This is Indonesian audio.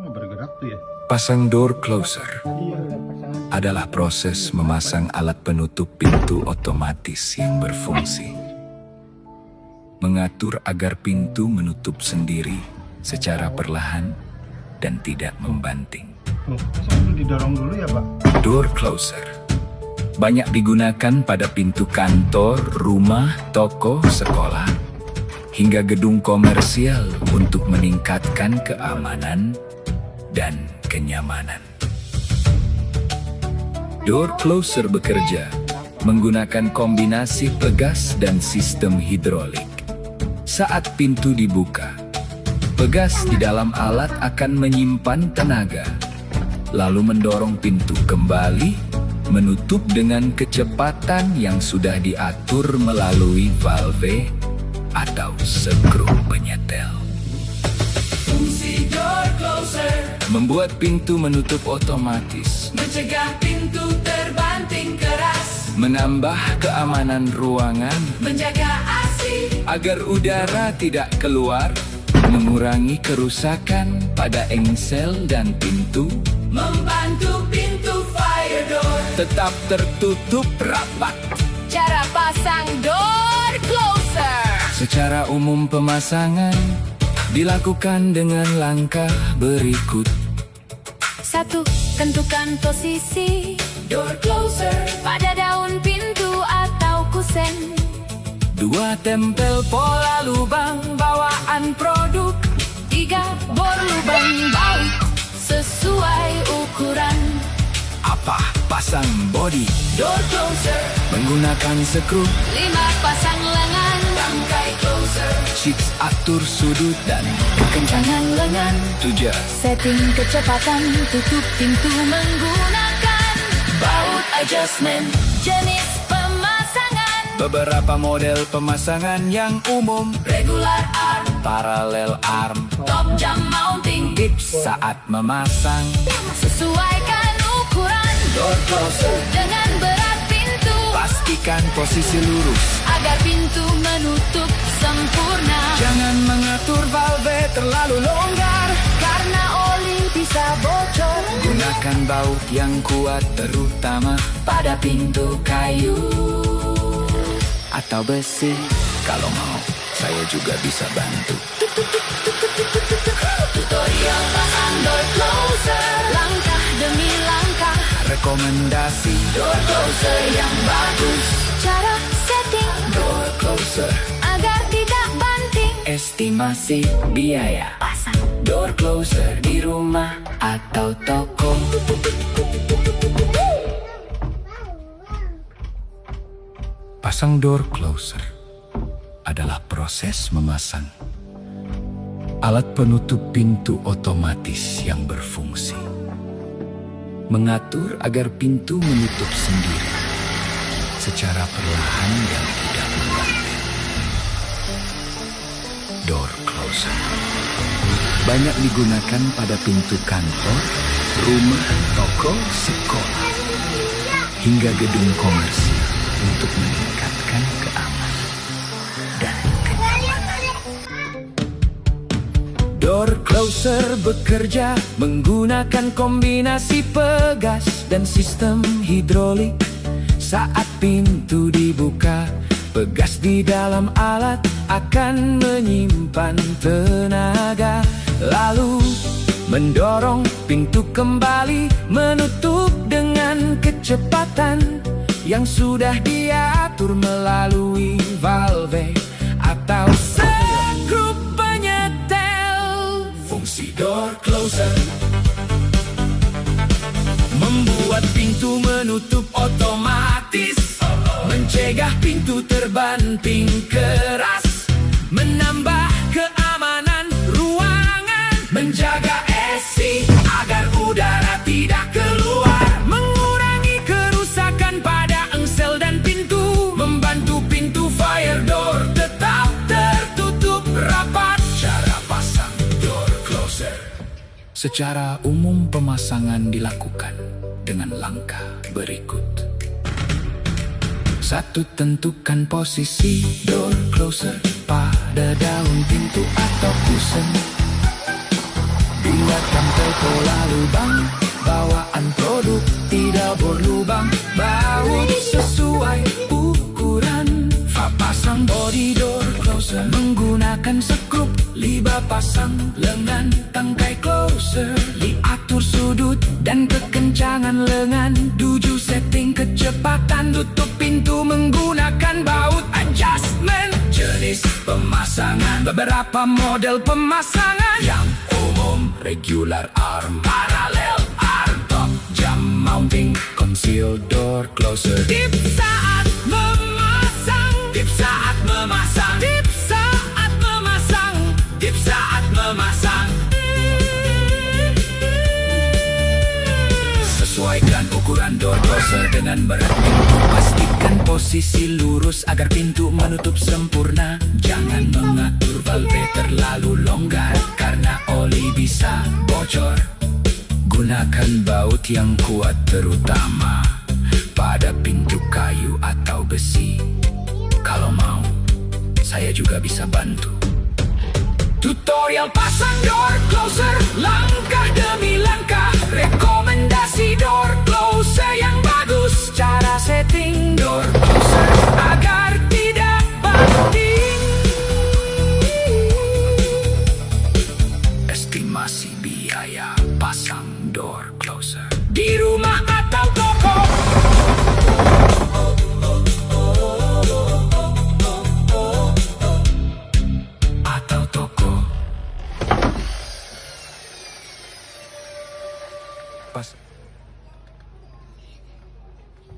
Nggak bergerak tuh ya. Pasang door closer adalah proses memasang alat penutup pintu otomatis yang berfungsi. Mengatur agar pintu menutup sendiri secara perlahan dan tidak membanting. Masa perlu didorong dulu ya, Pak? Door closer banyak digunakan pada pintu kantor, rumah, toko, sekolah, hingga gedung komersial untuk meningkatkan keamanan dan kenyamanan. Door closer bekerja menggunakan kombinasi pegas dan sistem hidrolik. Saat pintu dibuka, pegas di dalam alat akan menyimpan tenaga, lalu mendorong pintu kembali, menutup dengan kecepatan yang sudah diatur melalui valve atau skru penyetel. Fungsi door closer membuat pintu menutup otomatis, mencegah pintu terbanting keras, menambah keamanan ruangan, menjaga AC agar udara tidak keluar, mengurangi kerusakan pada engsel dan pintu, membantu pintu fire door tetap tertutup rapat. Cara pasang door closer. Secara umum pemasangan dilakukan dengan langkah berikut. 1. Tentukan posisi door closer pada daun pintu atau kusen. 2. Tempel pola lubang bawaan produk. 3. Bor lubang baut sesuai ukuran. Apa? Pasang body Door closer. menggunakan skru. 5. Pasang lengan Tangkai closer, 6. Atur sudut dan kekencangan lengan. 7. Setting kecepatan tutup pintu menggunakan baut adjustment. Jenis pemasangan Beberapa model pemasangan yang umum: regular arm, paralel arm. top jam mounting. Tips saat memasang: Sesuaikan ukuran door closer, dengan berat pintu pastikan posisi lurus. agar pintu menutup sempurna. Jangan mengatur valve terlalu longgar, Karena oli bisa bocor gunakan baut yang kuat, terutama pada pintu kayu. atau besi. Kalau mau, saya juga bisa bantu. Tutorial pasang door closer, langkah demi langkah. Rekomendasi Door closer yang bagus. Cara setting door closer, agar tidak banting. estimasi biaya Pasang door closer di rumah atau toko. Pasang door closer adalah proses memasang alat penutup pintu otomatis yang berfungsi, mengatur agar pintu menutup sendiri secara perlahan dan tidak membanting. Door closer banyak digunakan pada pintu kantor, rumah, toko, sekolah, hingga gedung komersial untuk meningkatkan keamanan dan kenyamanan. Door closer bekerja menggunakan kombinasi pegas dan sistem hidrolik. Saat pintu dibuka, pegas di dalam alat akan menyimpan tenaga, lalu mendorong pintu kembali, menutup dengan kecepatan yang sudah diatur melalui valve atau skru penyetel. Fungsi door closer membuat pintu menutup otomatis, mencegah pintu terbanting keras, menambah keamanan ruangan, menjaga AC agar udara tidak keluar, mengurangi kerusakan pada engsel dan pintu, membantu pintu fire door tetap tertutup rapat. Cara pasang door closer. Secara umum pemasangan dilakukan dengan langkah berikut. 1. Tentukan posisi door closer pada daun pintu atau kusen. Pola lubang, bawaan produk tidak berlubang. Baut sesuai ukuran. Fa pasang body door closer menggunakan skrup. Liba pasang lengan tangkai closer. Diatur sudut dan kekencangan lengan. 7 setting kecepatan. Tutup pintu menggunakan baut adjustment. Jenis pemasangan, beberapa model pemasangan. Yang umum, regular arm, parallel arm, top jam mounting, conceal door closer. Tips saat memasang, tips saat memasang, tips saat memasang, tips saat memasang. Sesuaikan ukuran door closer dengan berat pintu. Pastikan posisi lurus agar pintu menutup sempurna. Jangan mengatur valve terlalu longgar karena oli bisa bocor. Gunakan baut yang kuat terutama pada pintu kayu atau besi. Kalau mau, saya juga bisa bantu. Tutorial pasang door closer, langkah demi langkah. Rekomendasi door closer yang bagus. Cara setting door closer agar